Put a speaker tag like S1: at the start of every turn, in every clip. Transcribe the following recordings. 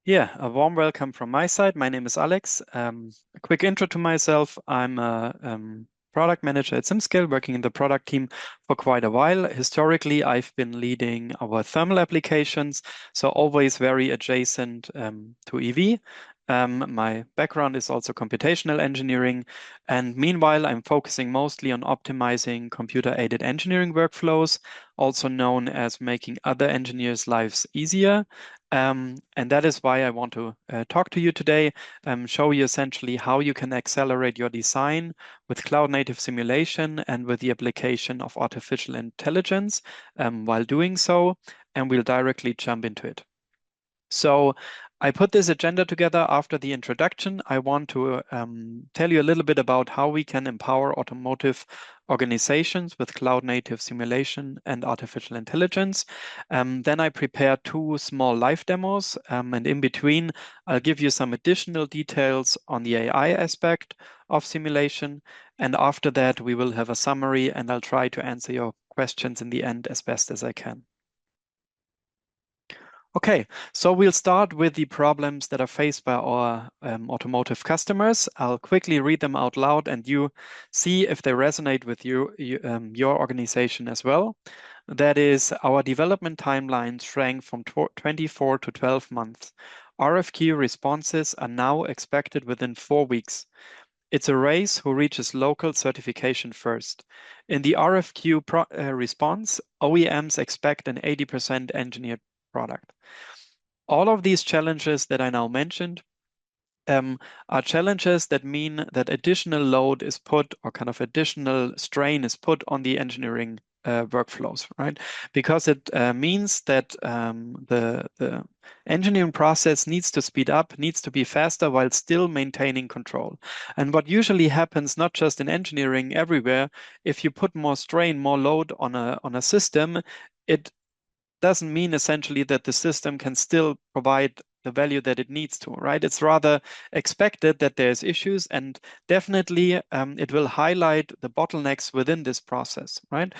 S1: Yeah, a warm welcome from my side. My name is Alex. A quick intro to myself. I'm a product manager at SimScale, working in the product team for quite a while. Historically, I've been leading our thermal applications, so always very adjacent to EV. My background is also computational engineering, and meanwhile, I'm focusing mostly on optimizing computer-aided engineering workflows, also known as making other engineers' lives easier. And that is why I want to talk to you today, show you essentially how you can accelerate your design with cloud-native simulation and with the application of artificial intelligence while doing so, and we'll directly jump into it. So I put this agenda together after the introduction. I want to tell you a little bit about how we can empower automotive organizations with cloud-native simulation and artificial intelligence. Then I prepare two small live demos, and in between, I'll give you some additional details on the AI aspect of simulation. And after that, we will have a summary, and I'll try to answer your questions in the end as best as I can. Okay, so we'll start with the problems that are faced by our automotive customers. I'll quickly read them out loud and you see if they resonate with your organization as well. That is, our development timeline shrank from 24 to 12 months. RFQ responses are now expected within 4 weeks. It's a race who reaches local certification first. In the RFQ response, OEMs expect an 80% engineered product. All of these challenges that I now mentioned are challenges that mean that additional load is put, or kind of additional strain is put on the engineering workflows, right? Because it means that the engineering process needs to speed up, needs to be faster while still maintaining control. And what usually happens, not just in engineering, everywhere, if you put more strain, more load on a system, it doesn't mean essentially that the system can still provide the value that it needs to, right? It's rather expected that there's issues, and definitely it will highlight the bottlenecks within this process, right?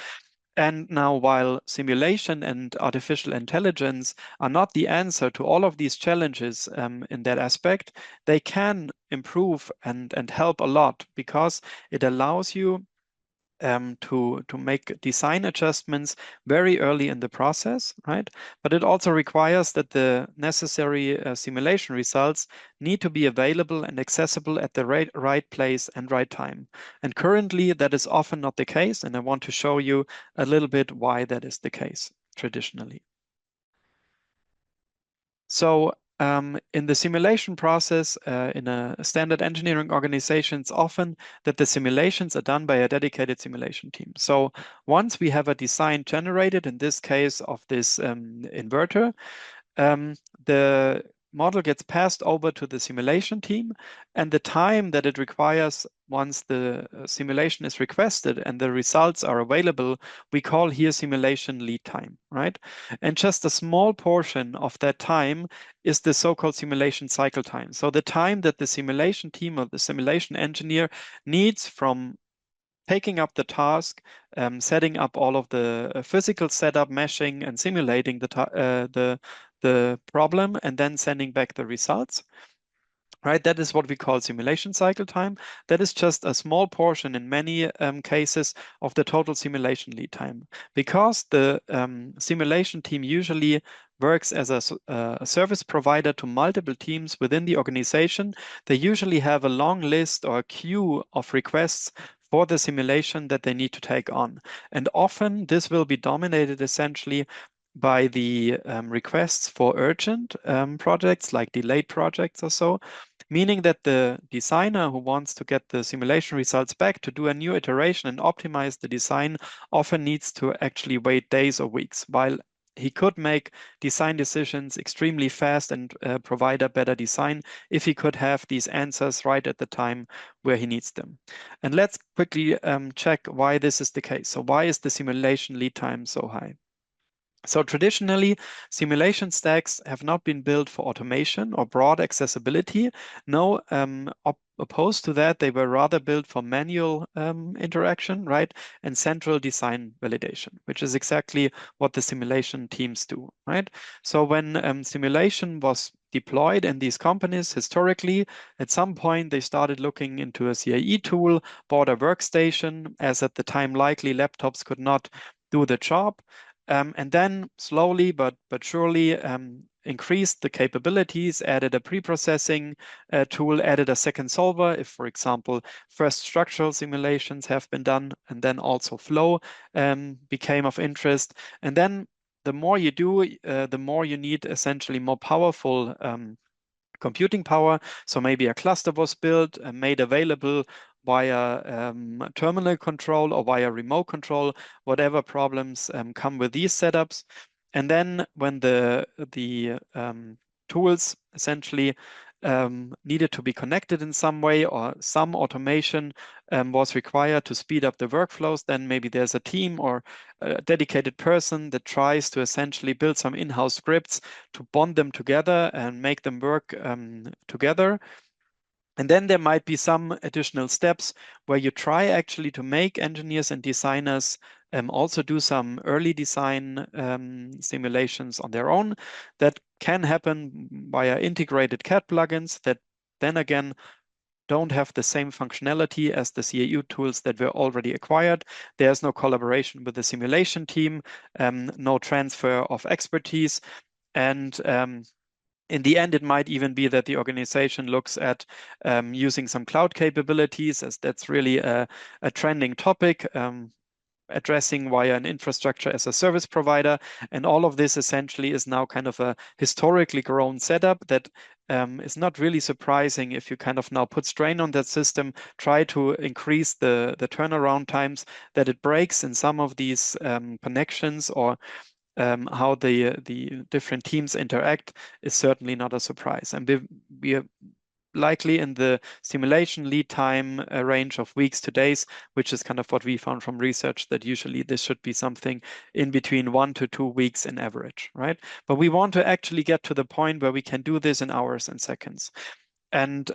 S1: And now, while simulation and artificial intelligence are not the answer to all of these challenges in that aspect, they can improve and help a lot because it allows you to make design adjustments very early in the process, right? But it also requires that the necessary simulation results need to be available and accessible at the right place and right time. And currently, that is often not the case, and I want to show you a little bit why that is the case traditionally. So in the simulation process, in a standard engineering organization, it's often that the simulations are done by a dedicated simulation team. So once we have a design generated, in this case of this inverter, the model gets passed over to the simulation team, and the time that it requires once the simulation is requested and the results are available, we call here simulation lead time, right? And just a small portion of that time is the so-called simulation cycle time. So the time that the simulation team or the simulation engineer needs from taking up the task, setting up all of the physical setup, meshing, and simulating the problem, and then sending back the results. Right, that is what we call simulation cycle time. That is just a small portion in many cases of the total simulation lead time. Because the simulation team usually works as a service provider to multiple teams within the organization, they usually have a long list or a queue of requests for the simulation that they need to take on. And often this will be dominated essentially by the requests for urgent projects, like delayed projects or so, meaning that the designer who wants to get the simulation results back to do a new iteration and optimize the design often needs to actually wait days or weeks, while he could make design decisions extremely fast and provide a better design if he could have these answers right at the time where he needs them. And let's quickly check why this is the case. So why is the simulation lead time so high? So traditionally, simulation stacks have not been built for automation or broad accessibility. No, opposed to that, they were rather built for manual interaction, right? And central design validation, which is exactly what the simulation teams do, right? So when simulation was deployed in these companies historically. At some point, they started looking into a CAE tool, bought a workstation, as at the time likely laptops could not do the job. And then slowly but surely increased the capabilities, added a pre-processing tool, added a second solver if, for example, first structural simulations have been done, and then also flow became of interest. And then the more you do, the more you need essentially more powerful computing power. So maybe a cluster was built and made available via terminal control or via remote control, whatever problems come with these setups. And then when the tools essentially needed to be connected in some way, or some automation was required to speed up the workflows, then maybe there's a team or a dedicated person that tries to essentially build some in-house scripts to bond them together and make them work together. And then there might be some additional steps where you try actually to make engineers and designers also do some early design simulations on their own. That can happen via integrated CAD plugins that then again don't have the same functionality as the CAE tools that were already acquired. There's no collaboration with the simulation team, no transfer of expertise, and in the end, it might even be that the organization looks at using some cloud capabilities, as that's really a trending topic, addressing via an infrastructure as a service provider. And all of this essentially is now kind of a historically grown setup that is not really surprising if you kind of now put strain on that system, try to increase the turnaround times, that it breaks in some of these connections, or how the different teams interact is certainly not a surprise. And we are likely in the simulation lead time range of weeks to days, which is kind of what we found from research, that usually this should be something in between 1 to 2 weeks in average, right? But we want to actually get to the point where we can do this in hours and seconds. And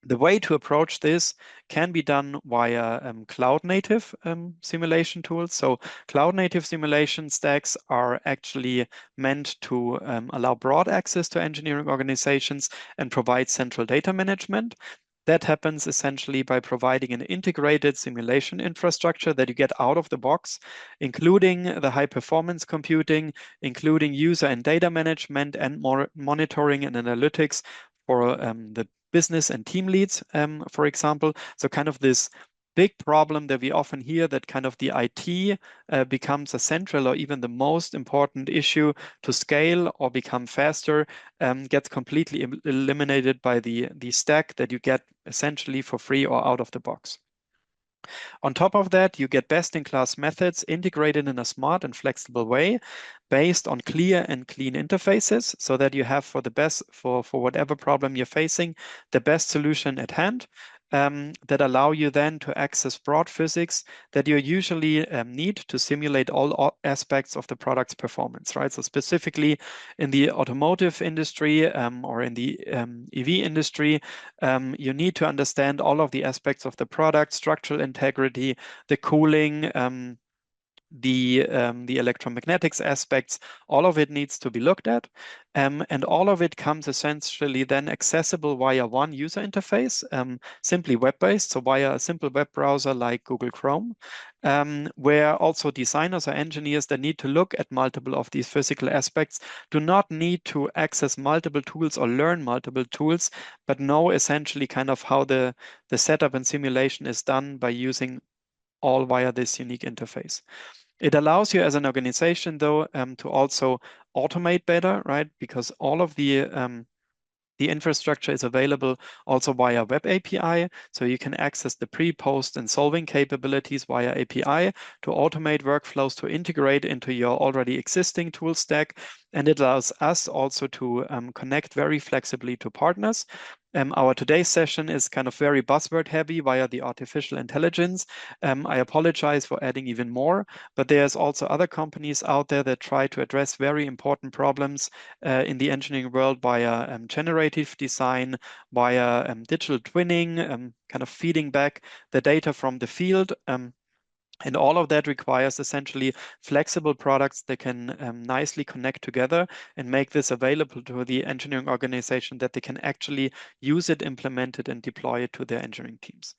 S1: the way to approach this can be done via cloud-native simulation tools. So cloud-native simulation stacks are actually meant to allow broad access to engineering organizations and provide central data management. That happens essentially by providing an integrated simulation infrastructure that you get out of the box, including the high-performance computing, including user and data management, and more monitoring and analytics for the business and team leads, for example. So kind of this big problem that we often hear, that kind of the IT becomes a central or even the most important issue to scale or become faster, gets completely eliminated by the stack that you get essentially for free or out of the box. On top of that, you get best-in-class methods integrated in a smart and flexible way based on clear and clean interfaces, so that you have for the best, for whatever problem you're facing, the best solution at hand. That allow you then to access broad physics that you usually need to simulate all aspects of the product's performance, right? So specifically in the automotive industry or in the EV industry, you need to understand all of the aspects of the product, structural integrity, the cooling, the electromagnetics aspects. All of it needs to be looked at, and all of it comes essentially then accessible via one user interface, simply web-based, so via a simple web browser like Google Chrome, where also designers or engineers that need to look at multiple of these physical aspects do not need to access multiple tools or learn multiple tools, but know essentially kind of how the setup and simulation is done by using all via this unique interface. It allows you as an organization, though, to also automate better, right? Because all of the infrastructure is available also via web API. So you can access the pre, post, and solving capabilities via API to automate workflows, to integrate into your already existing tool stack. And it allows us also to connect very flexibly to partners. Our today's session is kind of very buzzword heavy via the artificial intelligence. I apologize for adding even more, but there's also other companies out there that try to address very important problems in the engineering world via generative design, via digital twinning, kind of feeding back the data from the field And all of that requires essentially flexible products that can nicely connect together and make this available to the engineering organization that they can actually use it, implement it, and deploy it to their engineering teams.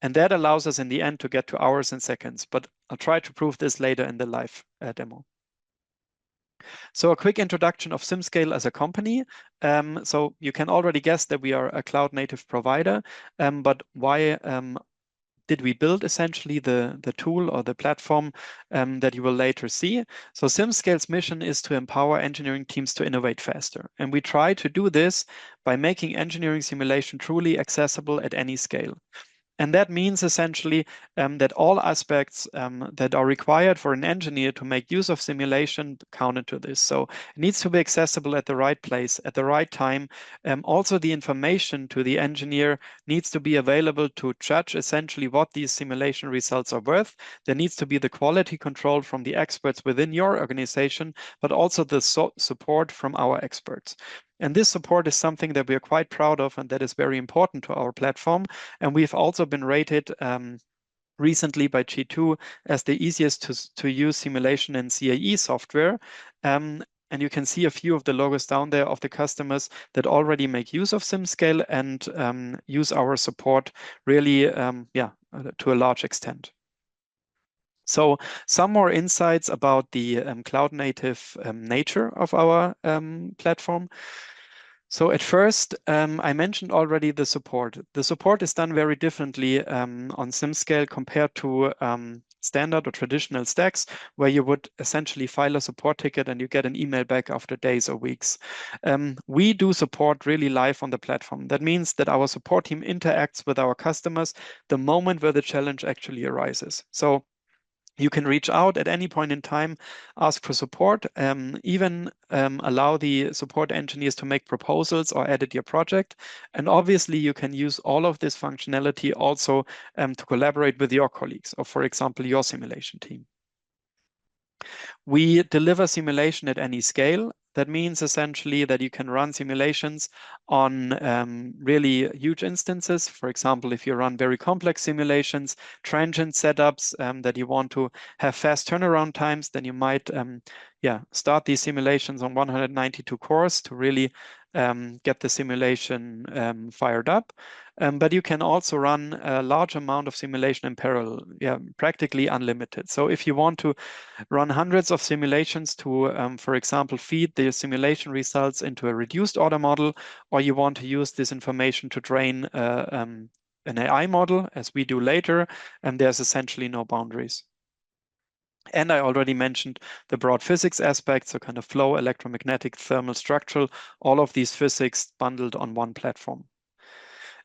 S1: And that allows us in the end to get to hours and seconds, but I'll try to prove this later in the live demo. So a quick introduction of SimScale as a company. So you can already guess that we are a cloud native provider, but why did we build essentially the tool or the platform that you will later see. So SimScale's mission is to empower engineering teams to innovate faster. And we try to do this by making engineering simulation truly accessible at any scale. And that means essentially that all aspects that are required for an engineer to make use of simulation count into this. So it needs to be accessible at the right place, at the right time. Also, the information to the engineer needs to be available to judge essentially what these simulation results are worth. There needs to be the quality control from the experts within your organization, but also the support from our experts. And this support is something that we are quite proud of and that is very important to our platform. And we've also been rated recently by G2 as the easiest to use simulation and CAE software. And you can see a few of the logos down there of the customers that already make use of SimScale and use our support really, to a large extent. So some more insights about the cloud native nature of our platform. So at first, I mentioned already the support. The support is done very differently on SimScale compared to standard or traditional stacks, where you would essentially file a support ticket and you get an email back after days or weeks. We do support really live on the platform. That means that our support team interacts with our customers the moment where the challenge actually arises. So you can reach out at any point in time, ask for support, even allow the support engineers to make proposals or edit your project. And obviously, you can use all of this functionality also to collaborate with your colleagues or, for example, your simulation team. We deliver simulation at any scale. That means essentially that you can run simulations on really huge instances. For example, if you run very complex simulations, transient setups that you want to have fast turnaround times, then you might start these simulations on 192 cores to really get the simulation fired up. But you can also run a large amount of simulation in parallel, practically unlimited. So if you want to run hundreds of simulations to, for example, feed the simulation results into a reduced order model, or you want to use this information to train an AI model, as we do later, and there's essentially no boundaries. And I already mentioned the broad physics aspects, so kind of flow, electromagnetic, thermal, structural, all of these physics bundled on one platform.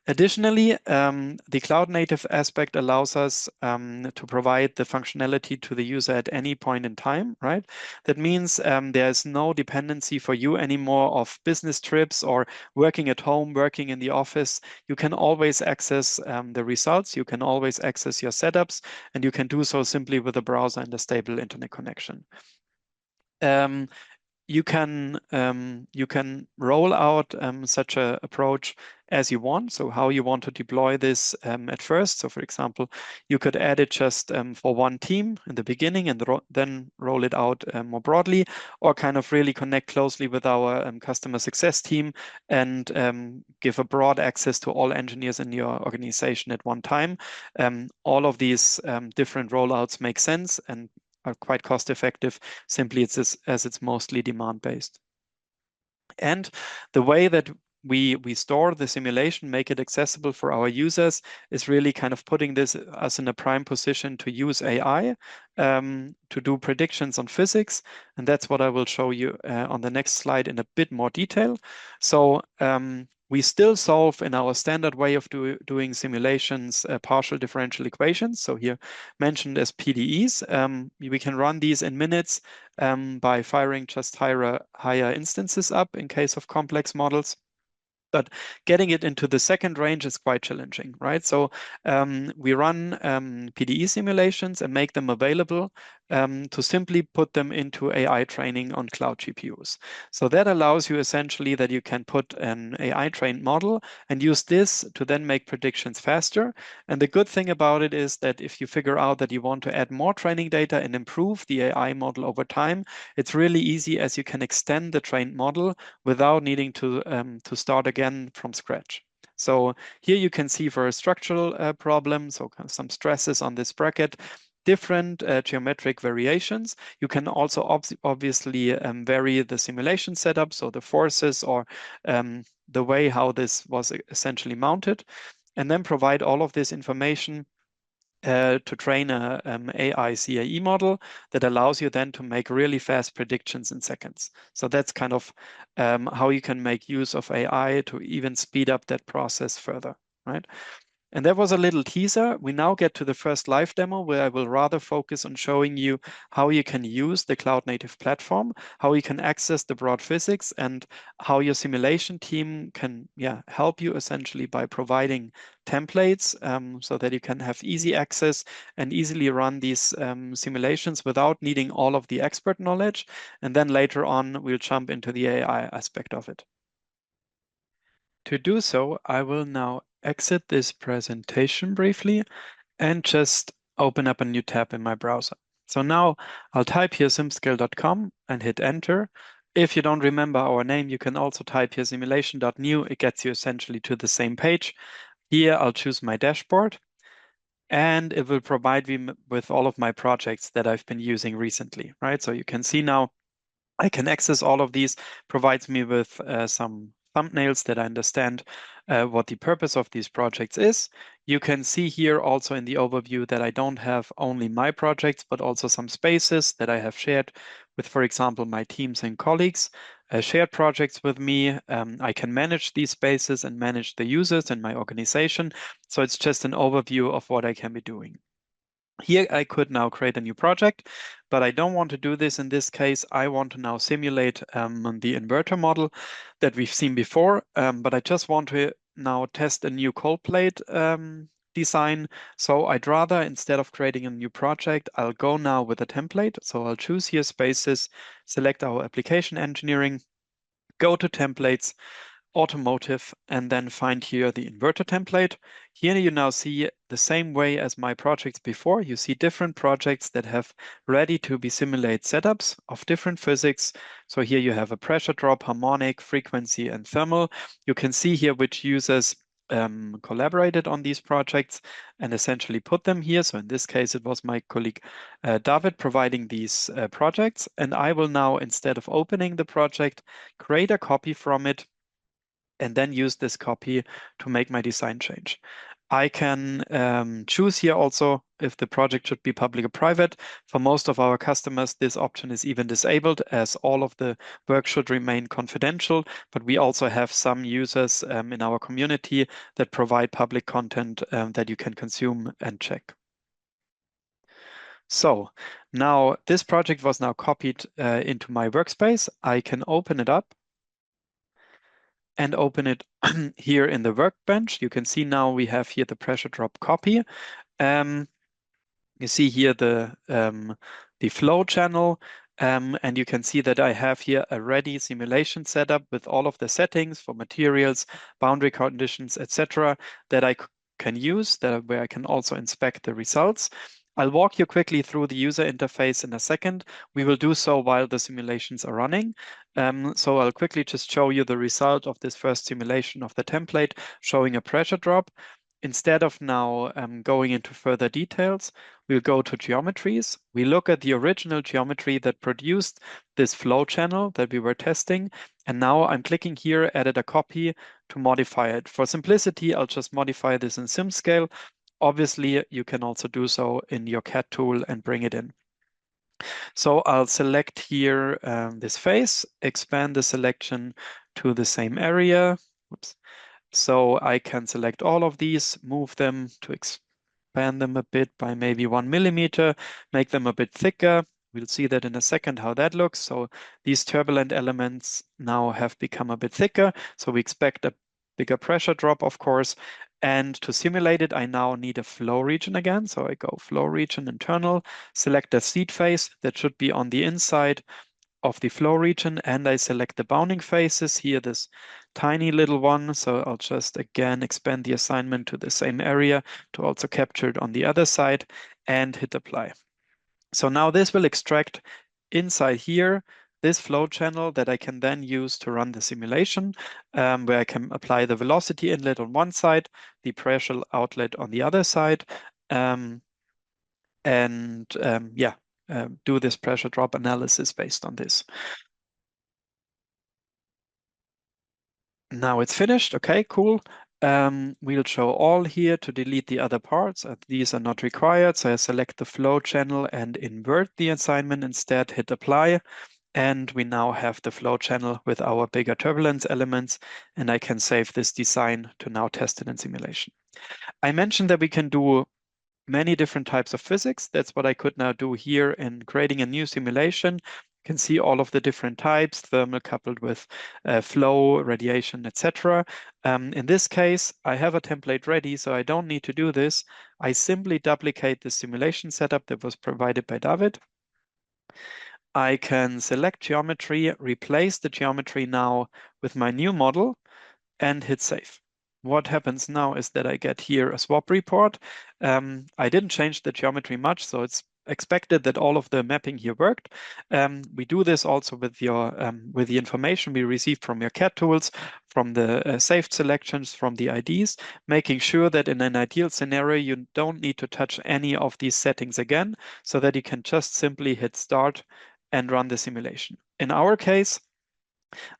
S1: Additionally, the cloud native aspect allows us to provide the functionality to the user at any point in time, right? That means there's no dependency for you anymore of business trips or working at home, working in the office. You can always access the results. You can always access your setups, and you can do so simply with a browser and a stable internet connection. You can roll out such an approach as you want. So how you want to deploy this at first. So for example, you could add it just for one team in the beginning and then roll it out more broadly, or kind of really connect closely with our customer success team and give a broad access to all engineers in your organization at one time. All of these different rollouts make sense and are quite cost effective, simply as it's mostly demand based. And the way that we store the simulation, make it accessible for our users, is really kind of putting us in a prime position to use AI to do predictions on physics. And that's what I will show you on the next slide in a bit more detail. So we still solve in our standard way of doing simulations partial differential equations. So here mentioned as PDEs. We can run these in minutes by firing just higher instances up in case of complex models. But getting it into the second range is quite challenging, right? So we run PDE simulations and make them available to simply put them into AI training on cloud GPUs. So that allows you essentially that you can put an AI trained model and use this to then make predictions faster. And the good thing about it is that if you figure out that you want to add more training data and improve the AI model over time, it's really easy as you can extend the trained model without needing to start again from scratch. So here you can see for a structural problem, so kind of some stresses on this bracket, different geometric variations. You can also obviously vary the simulation setup, so the forces or the way how this was essentially mounted, and then provide all of this information to train a AI CAE model that allows you then to make really fast predictions in seconds. So that's kind of how you can make use of AI to even speed up that process further, right? And that was a little teaser. We now get to the first live demo where I will rather focus on showing you how you can use the cloud native platform, how you can access the broad physics, and how your simulation team can help you essentially by providing templates so that you can have easy access and easily run these simulations without needing all of the expert knowledge. And then later on, we'll jump into the AI aspect of it. To do so, I will now exit this presentation briefly and just open up a new tab in my browser. So now I'll type here simscale.com and hit enter. If you don't remember our name, you can also type here simulation.new. It gets you essentially to the same page. Here I'll choose my dashboard and it will provide me with all of my projects that I've been using recently, right? So you can see now I can access all of these, provides me with some thumbnails that I understand what the purpose of these projects is. You can see here also in the overview that I don't have only my projects, but also some spaces that I have shared with, for example, my teams and colleagues, shared projects with me. I can manage these spaces and manage the users in my organization. So it's just an overview of what I can be doing. Here I could now create a new project, but I don't want to do this in this case. I want to now simulate the inverter model that we've seen before, but I just want to now test a new cold plate design. So I'd rather, instead of creating a new project, I'll go now with a template. So I'll choose here spaces, select our application engineering, go to templates, automotive, and then find here the inverter template. Here you now see the same way as my projects before. You see different projects that have ready to be simulate setups of different physics. So here you have a pressure drop, harmonic, frequency, and thermal. You can see here which users collaborated on these projects and essentially put them here. So in this case, it was my colleague David providing these projects. And I will now, instead of opening the project, create a copy from it and then use this copy to make my design change. I can choose here also if the project should be public or private. For most of our customers, this option is even disabled as all of the work should remain confidential, but we also have some users in our community that provide public content that you can consume and check. So now this project was now copied into my workspace. I can open it up and open it here in the workbench. You can see now we have here the pressure drop copy. You see here the flow channel, and you can see that I have here a ready simulation setup with all of the settings for materials, boundary conditions, etc. that I can use, where I can also inspect the results. I'll walk you quickly through the user interface in a second. We will do so while the simulations are running. So I'll quickly just show you the result of this first simulation of the template showing a pressure drop. Instead of now going into further details, we'll go to geometries. We look at the original geometry that produced this flow channel that we were testing. And now I'm clicking here, edit a copy to modify it. For simplicity, I'll just modify this in SimScale. Obviously, you can also do so in your CAD tool and bring it in. So I'll select here this face, expand the selection to the same area. Whoops. So I can select all of these, move them to expand them a bit by maybe 1 millimeter, make them a bit thicker. We'll see that in a second how that looks. So these turbulent elements now have become a bit thicker. So we expect a bigger pressure drop, of course. And to simulate it, I now need a flow region again. So I go flow region internal, select the seed face that should be on the inside of the flow region, and I select the bounding faces here, this tiny little one. So I'll just again expand the assignment to the same area to also capture it on the other side and hit apply. So now this will extract inside here this flow channel that I can then use to run the simulation, where I can apply the velocity inlet on one side, the pressure outlet on the other side, do this pressure drop analysis based on this. Now it's finished. Okay, cool. We'll show all here to delete the other parts. These are not required. So I select the flow channel and invert the assignment instead, hit apply. And we now have the flow channel with our bigger turbulence elements. And I can save this design to now test it in simulation. I mentioned that we can do many different types of physics. That's what I could now do here in creating a new simulation. You can see all of the different types, thermal coupled with flow, radiation, etc. In this case, I have a template ready, so I don't need to do this. I simply duplicate the simulation setup that was provided by David. I can select geometry, replace the geometry now with my new model, and hit save. What happens now is that I get here a swap report. I didn't change the geometry much, so it's expected that all of the mapping here worked. We do this also with the information we received from your CAD tools, from the saved selections, from the IDs, making sure that in an ideal scenario, you don't need to touch any of these settings again, so that you can just simply hit start and run the simulation. In our case,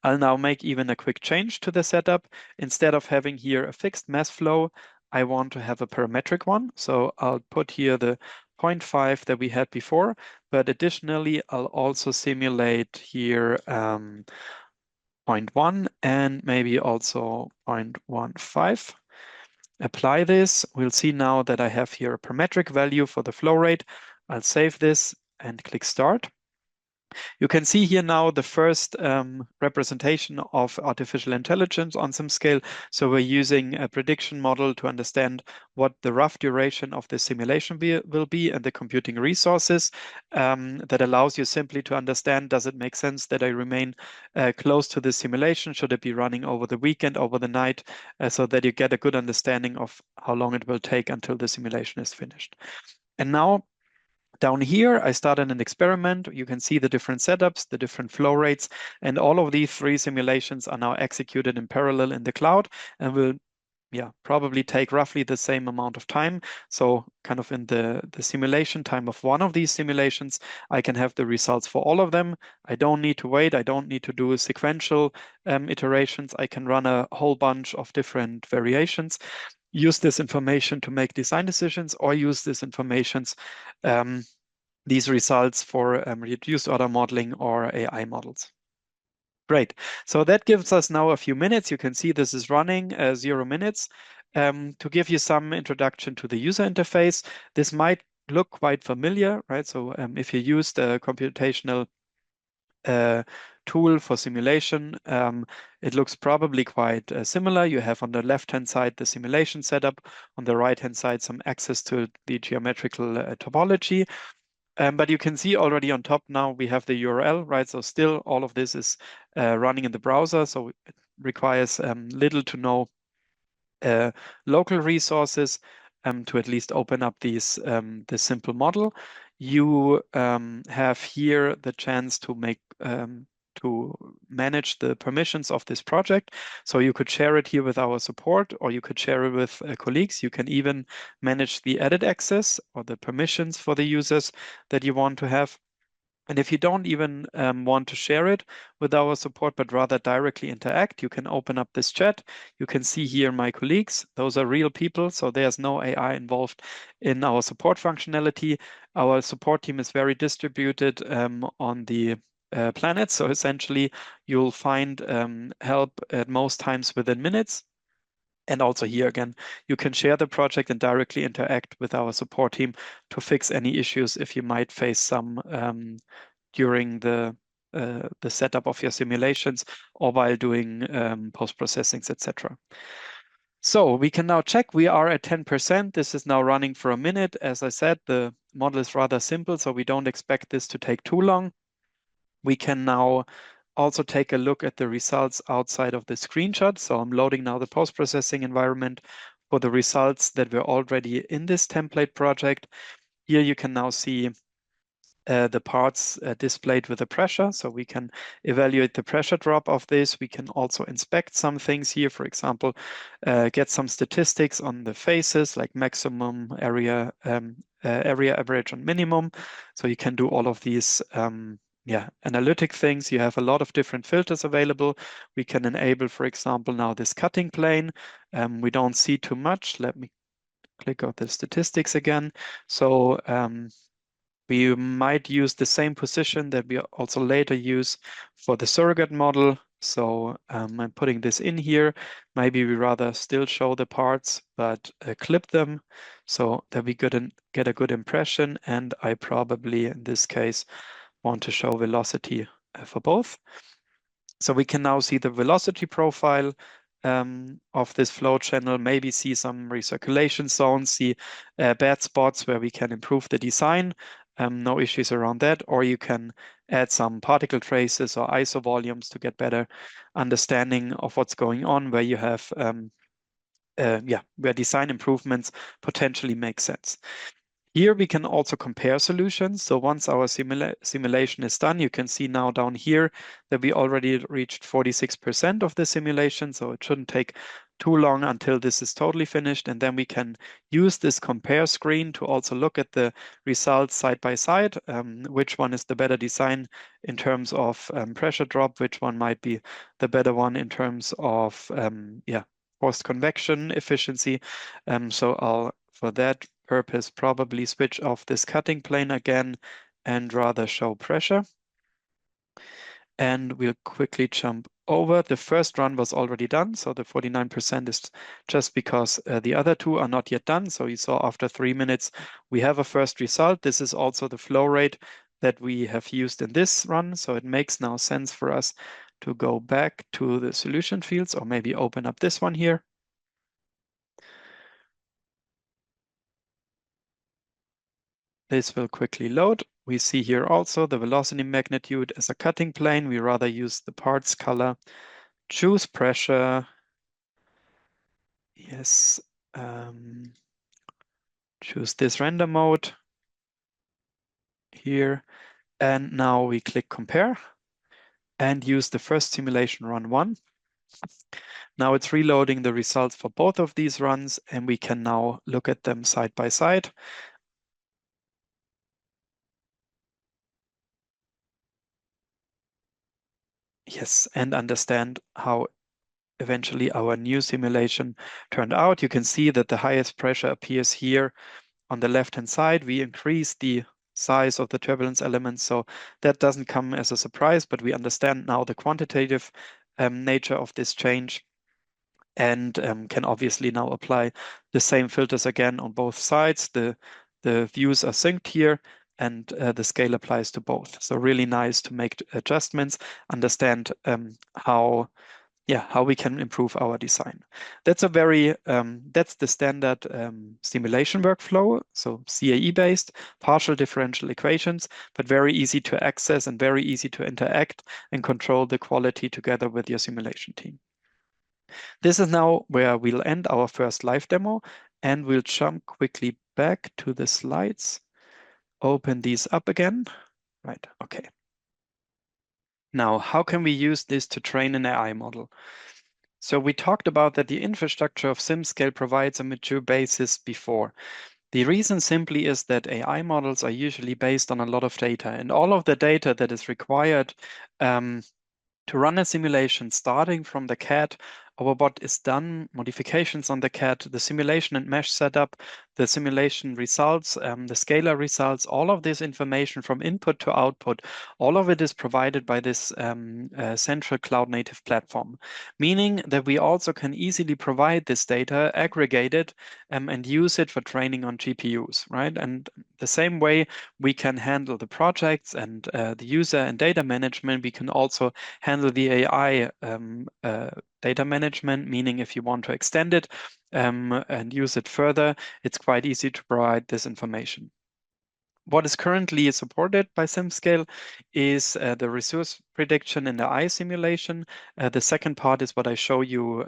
S1: I'll now make even a quick change to the setup. Instead of having here a fixed mass flow, I want to have a parametric one. So I'll put here the 0.5 that we had before, but additionally, I'll also simulate here 0.1 and maybe also 0.15. Apply this. We'll see now that I have here a parametric value for the flow rate. I'll save this and click start. You can see here now the first representation of artificial intelligence on SimScale. So we're using a prediction model to understand what the rough duration of the simulation will be and the computing resources that allows you simply to understand, does it make sense that I remain close to the simulation? Should it be running over the weekend, over the night, so that you get a good understanding of how long it will take until the simulation is finished. And now, down here, I started an experiment. You can see the different setups, the different flow rates, and all of these three simulations are now executed in parallel in the cloud and will probably take roughly the same amount of time. So kind of in the simulation time of one of these simulations, I can have the results for all of them. I don't need to wait. I don't need to do sequential iterations. I can run a whole bunch of different variations, use this information to make design decisions, or use this these results for reduced order modeling or AI models. Great. So that gives us now a few minutes. You can see this is running 0 minutes. To give you some introduction to the user interface, this might look quite familiar, right? So if you use the computational tool for simulation, it looks probably quite similar. You have on the left-hand side the simulation setup, on the right-hand side some access to the geometrical topology. But you can see already on top now we have the URL, right? So still all of this is running in the browser, so it requires little to no local resources to at least open up this simple model. You have here the chance to manage the permissions of this project. So you could share it here with our support, or you could share it with colleagues. You can even manage the edit access or the permissions for the users that you want to have. And if you don't even want to share it with our support, but rather directly interact, you can open up this chat. You can see here my colleagues. Those are real people, so there's no AI involved in our support functionality. Our support team is very distributed on the planet. So essentially, you'll find help at most times within minutes. And also here again, you can share the project and directly interact with our support team to fix any issues if you might face some during the the setup of your simulations or while doing post-processings, etc. So we can now check we are at 10%. This is now running for a minute. As I said, the model is rather simple, so we don't expect this to take too long. We can now also take a look at the results outside of the screenshot. So I'm loading now the post-processing environment for the results that were already in this template project. Here you can now see the parts displayed with the pressure. So we can evaluate the pressure drop of this. We can also inspect some things here, for example, get some statistics on the faces like maximum area, area average and minimum. So you can do all of these analytic things. You have a lot of different filters available. We can enable, for example, now this cutting plane. We don't see too much. Let me click on the statistics again. So we might use the same position that we also later use for the surrogate model. So I'm putting this in here. Maybe we rather still show the parts, but clip them so that we get a good impression. And I probably, in this case, want to show velocity for both. So we can now see the velocity profile of this flow channel, maybe see some recirculation zones, see bad spots where we can improve the design. No issues around that. Or you can add some particle traces or ISO volumes to get better understanding of what's going on, where you have where design improvements potentially make sense. Here we can also compare solutions. So once our simulation is done, you can see now down here that we already reached 46% of the simulation. So it shouldn't take too long until this is totally finished. And then we can use this compare screen to also look at the results side by side. Which one is the better design in terms of pressure drop? Which one might be the better one in terms of forced convection efficiency? So I'll, for that purpose, probably switch off this cutting plane again and rather show pressure. And we'll quickly jump over. The first run was already done, so the 49% is just because the other two are not yet done. So you saw after 3 minutes, we have a first result. This is also the flow rate that we have used in this run. So it makes now sense for us to go back to the solution fields, or maybe open up this one here. This will quickly load. We see here also the velocity magnitude as a cutting plane. We rather use the parts color. Choose pressure. Yes. Choose this render mode here. And now we click compare and use the first simulation run 1. Now it's reloading the results for both of these runs, and we can now look at them side by side. Yes, and understand how eventually our new simulation turned out. You can see that the highest pressure appears here on the left-hand side. We increase the size of the turbulence elements, so that doesn't come as a surprise, but we understand now the quantitative nature of this change, and can obviously now apply the same filters again on both sides. The views are synced here, and the scale applies to both. So really nice to make adjustments, understand how we can improve our design. That's a very that's the standard simulation workflow. So CAE based, partial differential equations, but very easy to access and very easy to interact and control the quality together with your simulation team. This is now where we'll end our first live demo, and we'll jump quickly back to the slides. Open these up again. Right, okay. Now, how can we use this to train an AI model? So we talked about that the infrastructure of SimScale provides a mature basis before. The reason simply is that AI models are usually based on a lot of data, and all of the data that is required to run a simulation, starting from the CAD our bot is done, modifications on the CAD, the simulation and mesh setup, the simulation results, the scalar results, all of this information from input to output, all of it is provided by this central cloud native platform, meaning that we also can easily provide this data, aggregate it, and use it for training on GPUs, right? And the same way we can handle the projects and the user and data management, we can also handle the AI data management, meaning if you want to extend it and use it further, it's quite easy to provide this information. What is currently supported by SimScale is the resource prediction in the eye simulation. The second part is what I show you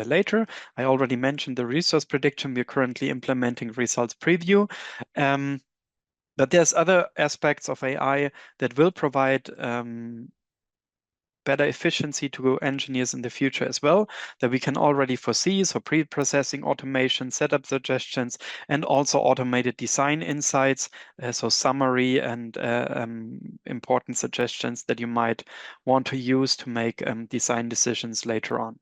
S1: later. I already mentioned the resource prediction. We're currently implementing results preview. But there's other aspects of AI that will provide better efficiency to engineers in the future as well, that we can already foresee. So pre-processing automation, setup suggestions, and also automated design insights. So summary and important suggestions that you might want to use to make design decisions later on.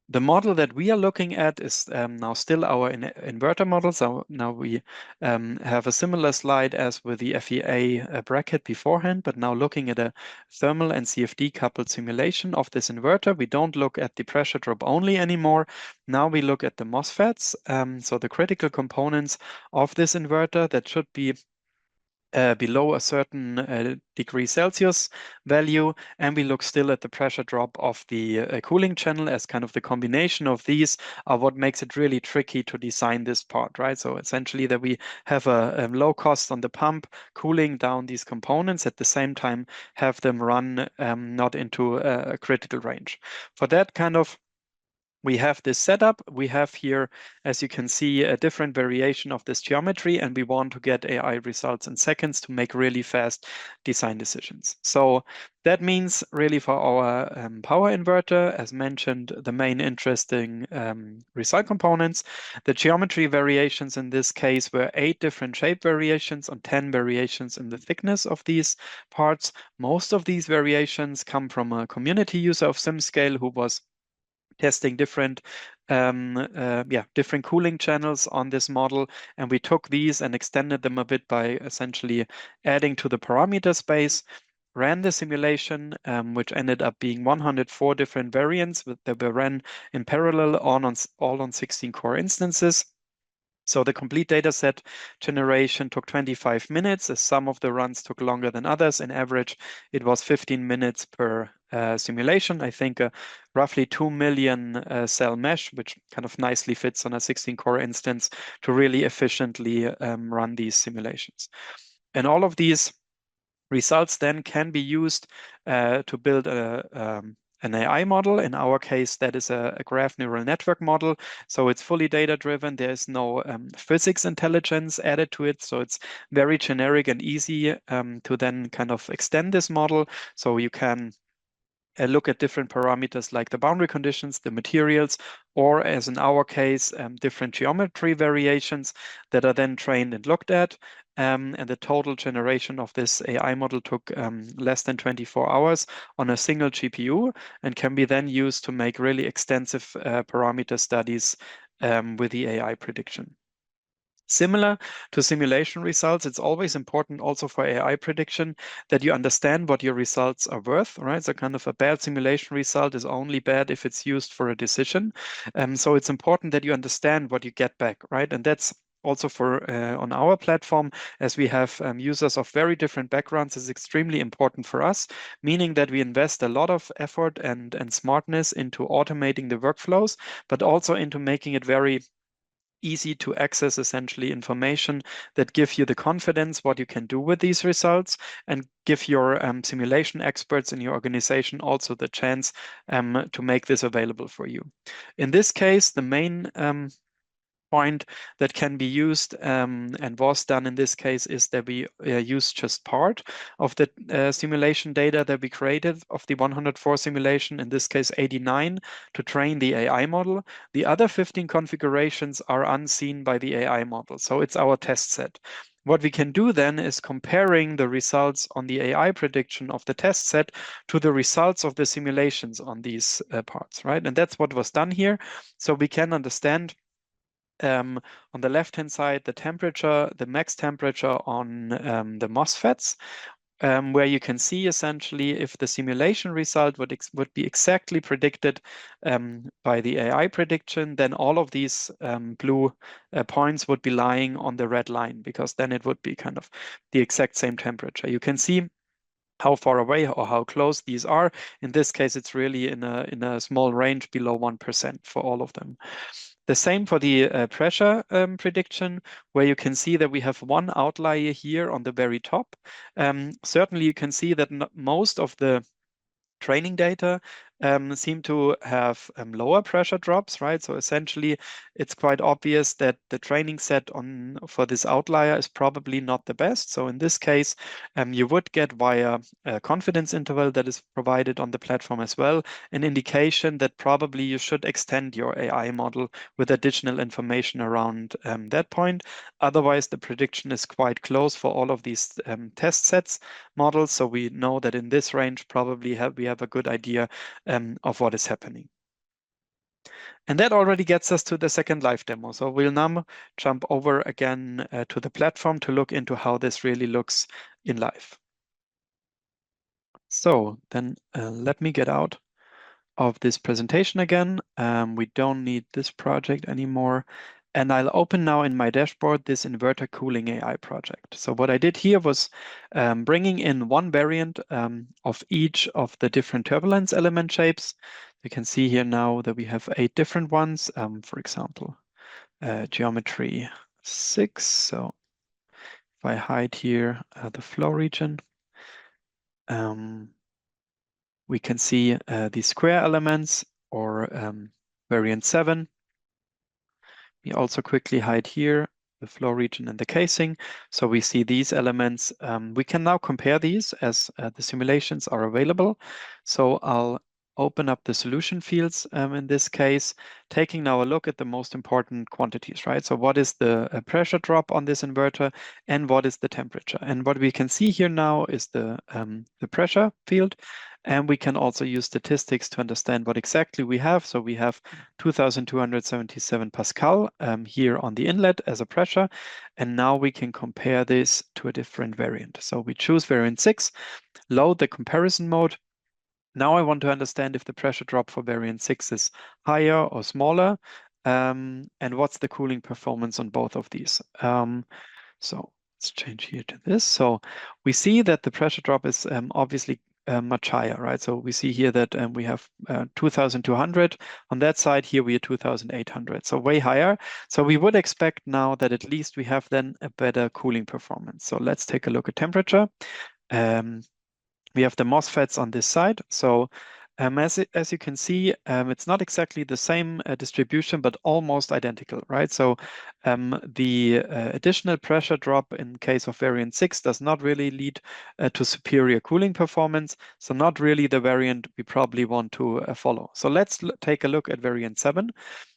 S1: The model that we are looking at is now still our inverter model. So now we have a similar slide as with the FEA bracket beforehand, but now looking at a thermal and CFD coupled simulation of this inverter. We don't look at the pressure drop only anymore. Now we look at the MOSFETs, so the critical components of this inverter that should be below a certain degree Celsius value, and we look still at the pressure drop of the cooling channel as kind of the combination of these are what makes it really tricky to design this part, right? So essentially that we have a low cost on the pump, cooling down these components, at the same time have them run not into a critical range. For that kind of we have this setup. We have here, as you can see, a different variation of this geometry, and we want to get AI results in seconds to make really fast design decisions. So that means really for our power inverter, as mentioned, the main interesting result components. The geometry variations in this case were 8 different shape variations on 10 variations in the thickness of these parts. Most of these variations come from a community user of SimScale who was testing different different cooling channels on this model, and we took these and extended them a bit by essentially adding to the parameter space, ran the simulation, which ended up being 104 different variants that were ran in parallel all on 16 core instances. So the complete data set generation took 25 minutes, as some of the runs took longer than others. In average, it was 15 minutes per simulation. I think roughly 2 million cell mesh, which kind of nicely fits on a 16-core instance to really efficiently run these simulations. And all of these results then can be used to build an AI model. In our case, that is a graph neural network model. So it's fully data-driven. There's no physics intelligence added to it. So it's very generic and easy to then kind of extend this model. So you can look at different parameters like the boundary conditions, the materials, or as in our case, different geometry variations that are then trained and looked at. And the total generation of this AI model took less than 24 hours on a single GPU and can be then used to make really extensive parameter studies with the AI prediction. Similar to simulation results, it's always important also for AI prediction that you understand what your results are worth, right? So kind of a bad simulation result is only bad if it's used for a decision. So it's important that you understand what you get back, right? And that's also for on our platform, as we have users of very different backgrounds, is extremely important for us, meaning that we invest a lot of effort and smartness into automating the workflows, but also into making it very easy to access essentially information that give you the confidence what you can do with these results and give your simulation experts in your organization also the chance to make this available for you. In this case, the main point that can be used and was done in this case is that we use just part of the simulation data that we created of the 104 simulation, in this case 89, to train the AI model. The other 15 configurations are unseen by the AI model, so it's our test set. What we can do then is comparing the results on the AI prediction of the test set to the results of the simulations on these parts, right? And that's what was done here. So we can understand on the left-hand side, the temperature, the max temperature on the MOSFETs, where you can see essentially if the simulation result would be exactly predicted by the AI prediction, then all of these blue points would be lying on the red line, because then it would be kind of the exact same temperature. You can see how far away or how close these are. In this case, it's really in a small range below 1% for all of them. The same for the pressure prediction, where you can see that we have one outlier here on the very top. Certainly, you can see that most of the training data seem to have lower pressure drops, right? So essentially, it's quite obvious that the training set for this outlier is probably not the best. So in this case, you would get via a confidence interval that is provided on the platform as well, an indication that probably you should extend your AI model with additional information around that point. Otherwise, the prediction is quite close for all of these test sets models. So we know that in this range, probably we have a good idea of what is happening. And that already gets us to the second live demo. So we'll now jump over again to the platform to look into how this really looks in live. So then let me get out of this presentation again. We don't need this project anymore. And I'll open now in my dashboard this inverter cooling AI project. So what I did here was bringing in one variant of each of the different turbulence element shapes. You can see here now that we have 8 different ones. For example, geometry 6. So if I hide here the flow region, we can see these square elements, or variant 7. We also quickly hide here the flow region and the casing. So we see these elements. We can now compare these as the simulations are available. So I'll open up the solution fields in this case, taking now a look at the most important quantities, right? So what is the pressure drop on this inverter, and what is the temperature? And what we can see here now is the pressure field. And we can also use statistics to understand what exactly we have. So we have 2,277 Pascal here on the inlet as a pressure. And now we can compare this to a different variant. So we choose variant 6, load the comparison mode. Now I want to understand if the pressure drop for variant 6 is higher or smaller, and what's the cooling performance on both of these. So let's change here to this. So we see that the pressure drop is obviously much higher, right? So we see here that we have 2,200 on that side. Here we are 2,800, so way higher. So we would expect now that at least we have then a better cooling performance. So let's take a look at temperature. We have the MOSFETs on this side. So as you can see, it's not exactly the same distribution, but almost identical, right? So the additional pressure drop in case of variant 6 does not really lead to superior cooling performance. So not really the variant we probably want to follow. So let's take a look at variant 7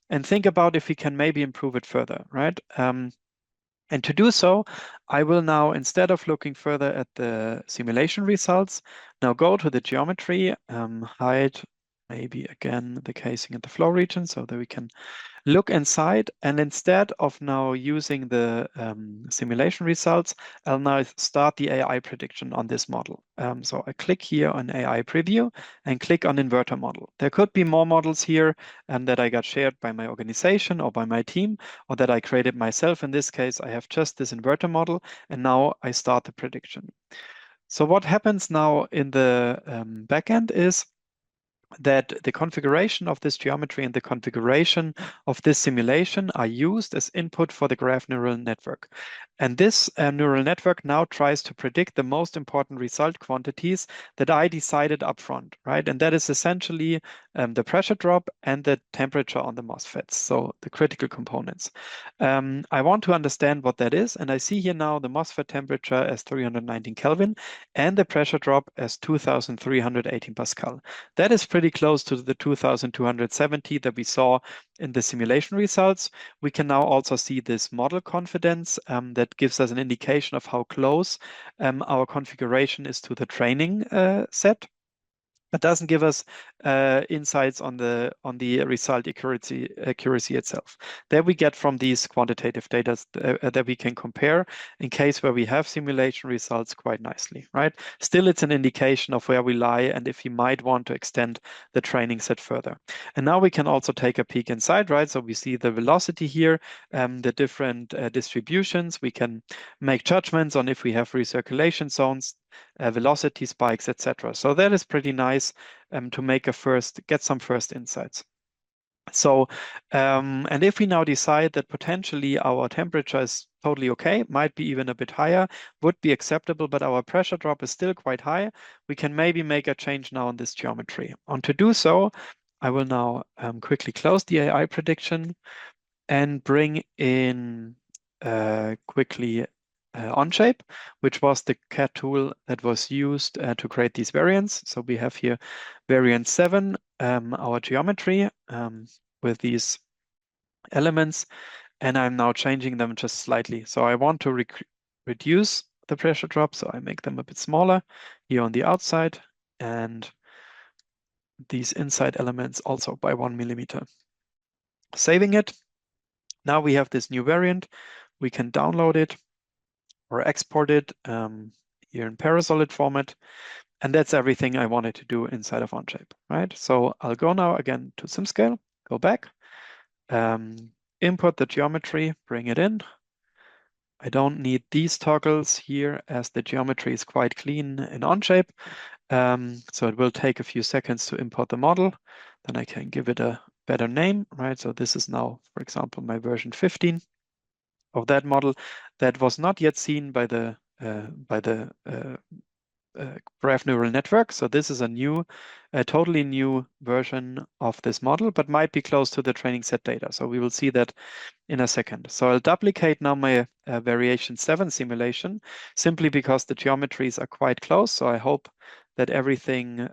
S1: and think about if we can maybe improve it further, right? And to do so, I will now, instead of looking further at the simulation results, now go to the geometry, hide maybe again the casing and the flow region so that we can look inside. And instead of now using the simulation results, I'll now start the AI prediction on this model. So I click here on AI preview and click on inverter model. There could be more models here that I got shared by my organization or by my team, or that I created myself. In this case, I have just this inverter model, and now I start the prediction. So what happens now in the backend is that the configuration of this geometry and the configuration of this simulation are used as input for the graph neural network. And this neural network now tries to predict the most important result quantities that I decided upfront, right? And that is essentially the pressure drop and the temperature on the MOSFETs, so the critical components. I want to understand what that is, and I see here now the MOSFET temperature as 319 Kelvin and the pressure drop as 2,318 Pascal. That is pretty close to the 2,270 that we saw in the simulation results. We can now also see this model confidence that gives us an indication of how close our configuration is to the training set. It doesn't give us insights on the result accuracy itself. That we get from these quantitative data that we can compare in case where we have simulation results quite nicely, right? Still, it's an indication of where we lie and if you might want to extend the training set further. And now we can also take a peek inside, right? So we see the velocity here, the different distributions. We can make judgments on if we have recirculation zones, velocity spikes, etc. So that is pretty nice to get some first insights. So, and if we now decide that potentially our temperature is totally okay, might be even a bit higher, would be acceptable, but our pressure drop is still quite high, we can maybe make a change now in this geometry. And to do so, I will now quickly close the AI prediction and bring in quickly Onshape, which was the CAD tool that was used to create these variants. So we have here variant 7, our geometry with these elements, and I'm now changing them just slightly. So I want to reduce the pressure drop, so I make them a bit smaller here on the outside, and these inside elements also by 1 millimeter. Saving it. Now we have this new variant. We can download it or export it here in Parasolid format. And that's everything I wanted to do inside of Onshape, right? So I'll go now again to SimScale, go back, import the geometry, bring it in. I don't need these toggles here as the geometry is quite clean in Onshape. So it will take a few seconds to import the model. Then I can give it a better name, right? So this is now, for example, my version 15 of that model that was not yet seen by the graph neural network. So this is a totally new version of this model, but might be close to the training set data. So we will see that in a second. So I'll duplicate now my variation 7 simulation simply because the geometries are quite close. So I hope that everything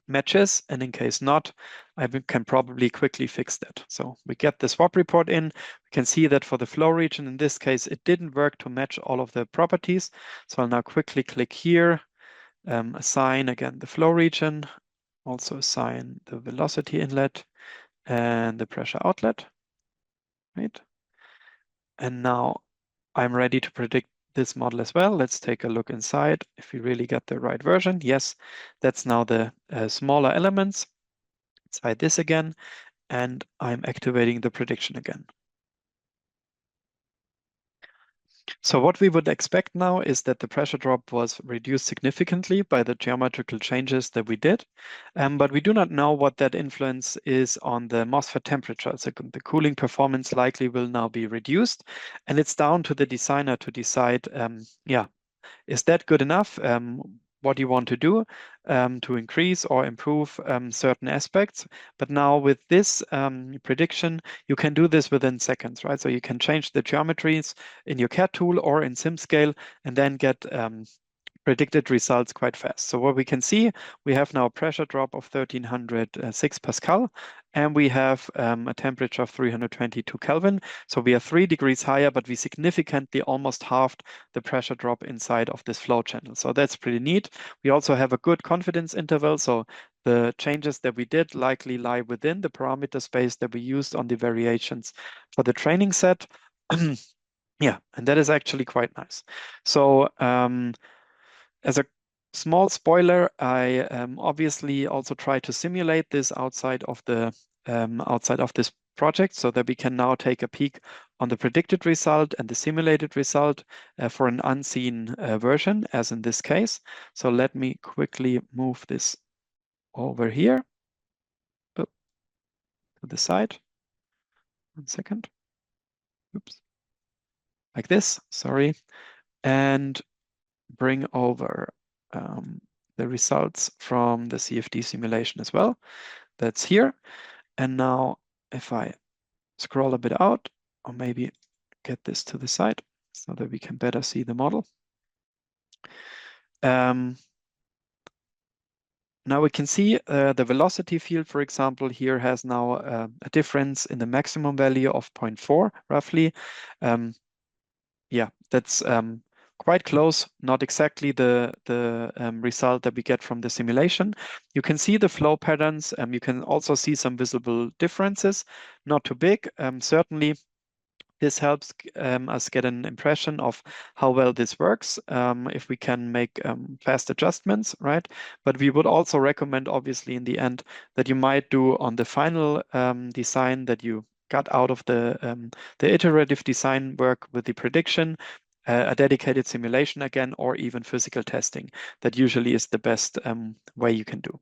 S1: matches, and in case not, I can probably quickly fix that. So we get the swap report in. We can see that for the flow region, in this case, it didn't work to match all of the properties. So I'll now quickly click here, assign again the flow region, also assign the velocity inlet and the pressure outlet, right? And now I'm ready to predict this model as well. Let's take a look inside if we really get the right version. Yes, that's now the smaller elements. Let's hide this again, and I'm activating the prediction again. So what we would expect now is that the pressure drop was reduced significantly by the geometrical changes that we did, but we do not know what that influence is on the MOSFET temperature. So the cooling performance likely will now be reduced, and it's down to the designer to decide, is that good enough? What do you want to do to increase or improve certain aspects? But now with this prediction, you can do this within seconds, right? So you can change the geometries in your CAD tool or in SimScale and then get predicted results quite fast. So what we can see, we have now a pressure drop of 1306 Pascal, and we have a temperature of 322 Kelvin. So we are 3 degrees higher, but we significantly almost halved the pressure drop inside of this flow channel. So that's pretty neat. We also have a good confidence interval. So the changes that we did likely lie within the parameter space that we used on the variations for the training set. Yeah, and that is actually quite nice. So as a small spoiler, I obviously also try to simulate this outside of this project so that we can now take a peek on the predicted result and the simulated result for an unseen version, as in this case. So let me quickly move this over here. Oh, to the side. 1 second. Oops. Like this, sorry. And bring over the results from the CFD simulation as well. That's here. And now if I scroll a bit out, or maybe get this to the side so that we can better see the model. Now we can see the velocity field, for example, here has now a difference in the maximum value of 0.4 roughly. Yeah, that's quite close, not exactly the result that we get from the simulation. You can see the flow patterns. You can also see some visible differences, not too big. Certainly, this helps us get an impression of how well this works if we can make fast adjustments, right? But we would also recommend, obviously, in the end, that you might do on the final design that you got out of the iterative design work with the prediction, a dedicated simulation again, or even physical testing. That usually is the best way you can do.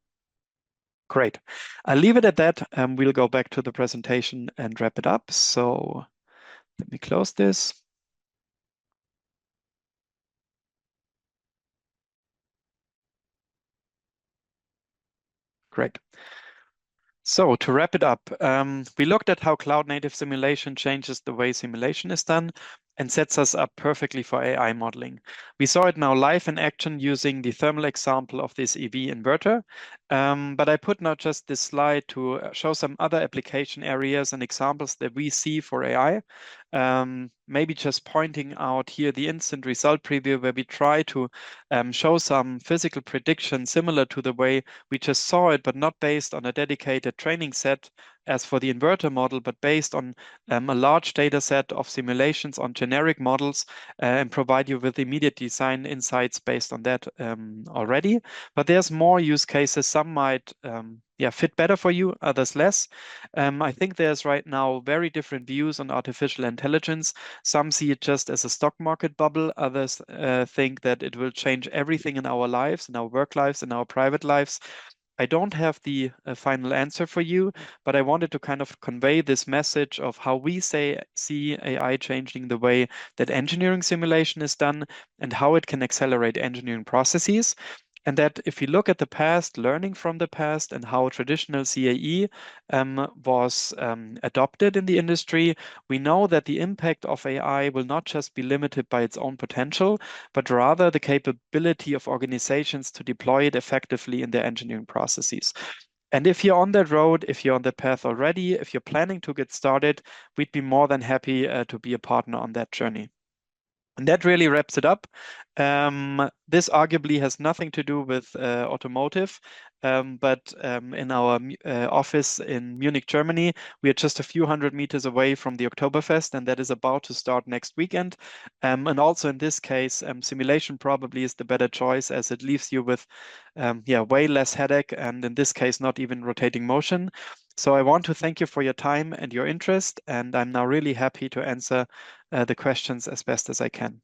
S1: Great. I'll leave it at that. We'll go back to the presentation and wrap it up. So let me close this. Great. So to wrap it up, we looked at how cloud-native simulation changes the way simulation is done and sets us up perfectly for AI modeling. We saw it now live in action using the thermal example of this EV inverter. But I put now just this slide to show some other application areas and examples that we see for AI. Maybe just pointing out here the instant result preview where we try to show some physical prediction similar to the way we just saw it, but not based on a dedicated training set as for the inverter model, but based on a large data set of simulations on generic models and provide you with immediate design insights based on that already. But there's more use cases. Some might fit better for you, others less. I think there's right now very different views on artificial intelligence. Some see it just as a stock market bubble. Others think that it will change everything in our lives, in our work lives, in our private lives. I don't have the final answer for you, but I wanted to kind of convey this message of how we see AI changing the way that engineering simulation is done and how it can accelerate engineering processes. And that if you look at the past, learning from the past and how traditional CAE was adopted in the industry, we know that the impact of AI will not just be limited by its own potential, but rather the capability of organizations to deploy it effectively in their engineering processes. And if you're on that road, if you're on that path already, if you're planning to get started, we'd be more than happy to be a partner on that journey. And that really wraps it up. This arguably has nothing to do with automotive, but in our office in Munich, Germany, we are just a few hundred meters away from the Oktoberfest, and that is about to start next weekend. And also in this case, simulation probably is the better choice as it leaves you with way less headache, and in this case, not even rotating motion. So I want to thank you for your time and your interest, and I'm now really happy to answer the questions as best as I can.